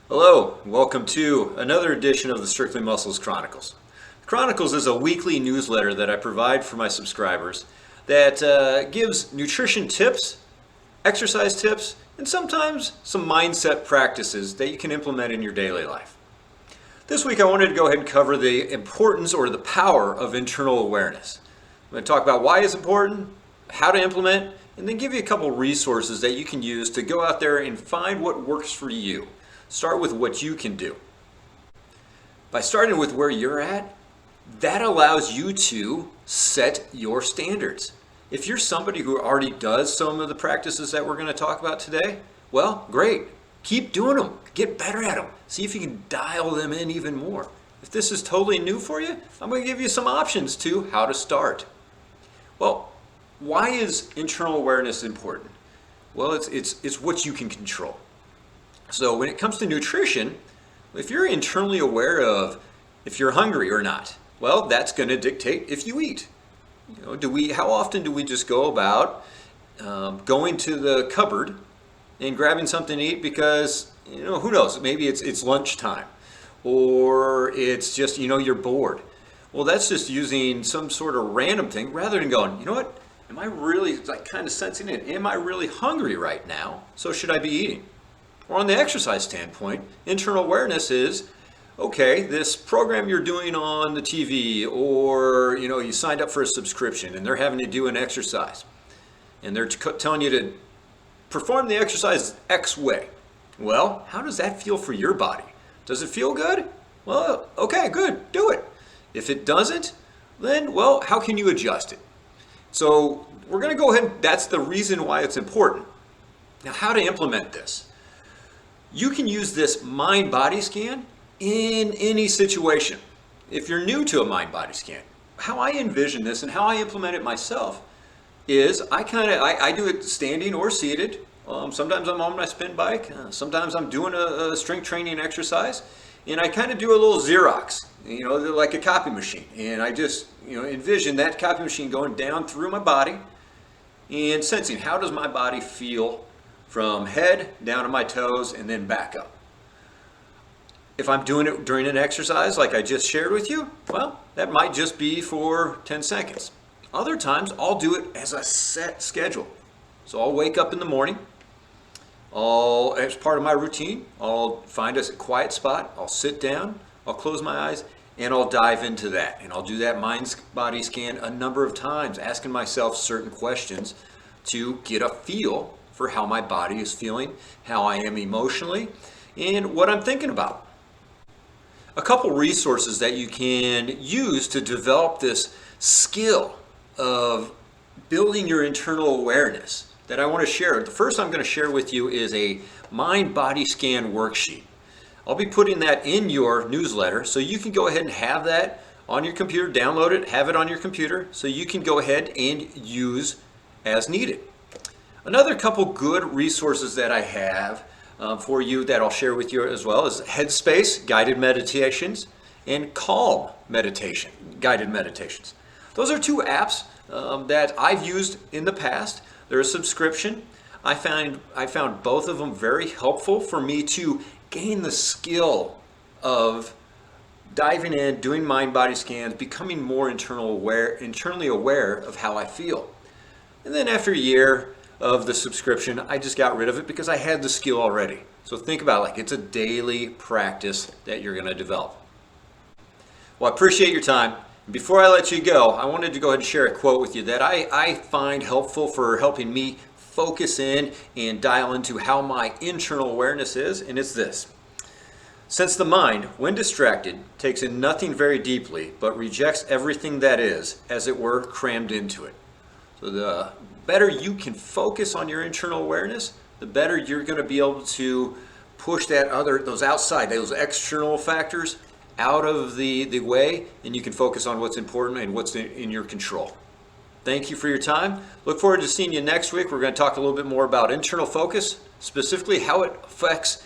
Hello, welcome to another edition of the Strictly Muscles Chronicles. Chronicles is a weekly newsletter that I provide for my subscribers that gives nutrition tips, exercise tips, and sometimes some mindset practices that you can implement in your daily life. This week I wanted to go ahead and cover the importance or the power of internal awareness. I'm going to talk about why it's important, how to implement, and then give you a couple resources that you can use to go out there and find what works for you. Start with what you can do. By starting with where you're at, that allows you to set your standards. If you're somebody who already does some of the practices that we're going to talk about today, well, great. Keep doing them. Get better at them. See if you can dial them in even more. If this is totally new for you, I'm going to give you some options to how to start. Well, why is internal awareness important? Well, it's what you can control. So when it comes to nutrition, if you're internally aware of if you're hungry or not, well, that's going to dictate if you eat. How often do we just go about going to the cupboard and grabbing something to eat because, who knows, maybe it's lunchtime or it's just, you're bored. Well, that's just using some sort of random thing rather than going, what, am I really kind of sensing it? Am I really hungry right now? So should I be eating? Or on the exercise standpoint, internal awareness is, okay, this program you're doing on the TV, or you signed up for a subscription and they're having you do an exercise and they're telling you to perform the exercise X way. Well, how does that feel for your body? Does it feel good? Well, okay, good, do it. If it doesn't, then, well, how can you adjust it? So we're going to go ahead, that's the reason why it's important. Now, how to implement this? You can use this mind-body scan in any situation. If you're new to a mind-body scan, how I envision this and how I implement it myself is I do it standing or seated. Sometimes I'm on my spin bike. Sometimes I'm doing a strength training exercise, and I kind of do a little Xerox, like a copy machine. And I just, envision that copy machine going down through my body and sensing how does my body feel from head down to my toes and then back up. If I'm doing it during an exercise like I just shared with you, well, that might just be for 10 seconds. Other times I'll do it as a set schedule. So I'll wake up in the morning, as part of my routine, I'll find a quiet spot, I'll sit down, I'll close my eyes, and I'll dive into that. And I'll do that mind-body scan a number of times, asking myself certain questions to get a feel for how my body is feeling, how I am emotionally, and what I'm thinking about. A couple resources that you can use to develop this skill of building your internal awareness that I want to share. The first I'm going to share with you is a mind-body scan worksheet. I'll be putting that in your newsletter so you can go ahead and have that on your computer, download it, have it on your computer so you can go ahead and use as needed. Another couple good resources that I have for you that I'll share with you as well is Headspace guided meditations and Calm meditation guided meditations. Those are two apps that I've used in the past. They're a subscription. I found both of them very helpful for me to gain the skill of diving in, doing mind-body scans, becoming more internally aware of how I feel. And then after a year of the subscription, I just got rid of it because I had the skill already. So think about it like it's a daily practice that you're going to develop. Well, I appreciate your time. Before I let you go, I wanted to go ahead and share a quote with you that I find helpful for helping me focus in and dial into how my internal awareness is, and it's this. Since the mind, when distracted, takes in nothing very deeply, but rejects everything that is, as it were, crammed into it. So the better you can focus on your internal awareness, the better you're going to be able to push those external factors out of the way, and you can focus on what's important and what's in your control. Thank you for your time. Look forward to seeing you next week. We're going to talk a little bit more about internal focus, specifically how it affects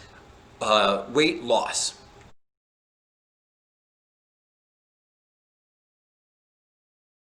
weight loss.